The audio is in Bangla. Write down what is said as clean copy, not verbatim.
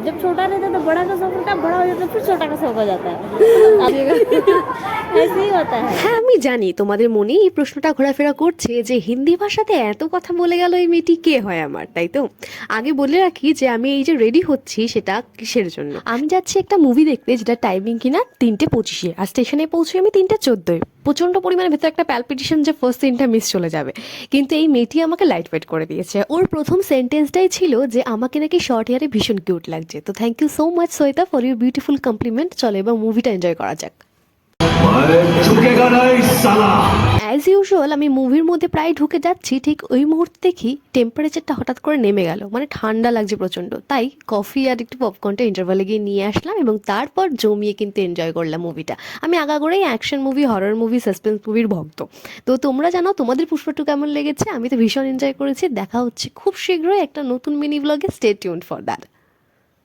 जब छोटा रहता है तो बड़ा का शौक होता है, बड़ा हो जाता है फिर छोटा का शौक हो जाता है। ऐसे ही होता है। হ্যাঁ আমি জানি তোমাদের মনে এই প্রশ্নটা ঘোরাফেরা করছে যে হিন্দি ভাষাতে এত কথা বলে গেল এই মেয়েটি কে হয় আমার, তাই তো? আগে বলে রাখি যে আমি এই যে রেডি হচ্ছি সেটা কিসের জন্য। আমি যাচ্ছি একটা মুভি দেখতে যেটা টাইমিং কিনা 3:25, আর স্টেশনে পৌঁছে আমি 3:14। প্রচণ্ড পরিমাণে ভেতরে একটা প্যালপিটেশন যে ফার্স্ট সিনটা মিস চলে যাবে, কিন্তু এই মেয়েটি আমাকে লাইট ওয়েট করে দিয়েছে। ওর প্রথম সেন্টেন্সটাই ছিল যে আমাকে নাকি শর্ট হেয়ারে ভীষণ কিউট লাগছে। তো thank you so much Shweta for your beautiful compliment. চলো এবার মুভিটা এনজয় করা যাক। অ্যাজ ইউজুয়াল আমি মুভির মধ্যে প্রায় ঢুকে যাচ্ছি, ঠিক ওই মুহূর্তে দেখি টেম্পারেচারটা হঠাৎ করে নেমে গেল, মানে ঠান্ডা লাগছে প্রচণ্ড। তাই কফি আর একটু পপকর্নটা ইন্টারভালে গিয়ে নিয়ে আসলাম এবং তারপর জমিয়ে কিন্তু এনজয় করলাম মুভিটা। আমি আগাগোড়াই action movie, horror movie, suspense মুভির ভক্ত। তো তোমরা জানো তোমাদের পুষ্পা টু কেমন লেগেছে? আমি তো ভীষণ এনজয় করেছি। দেখা হচ্ছে খুব শীঘ্রই একটা নতুন মিনি ব্লগে। Stay tuned for that.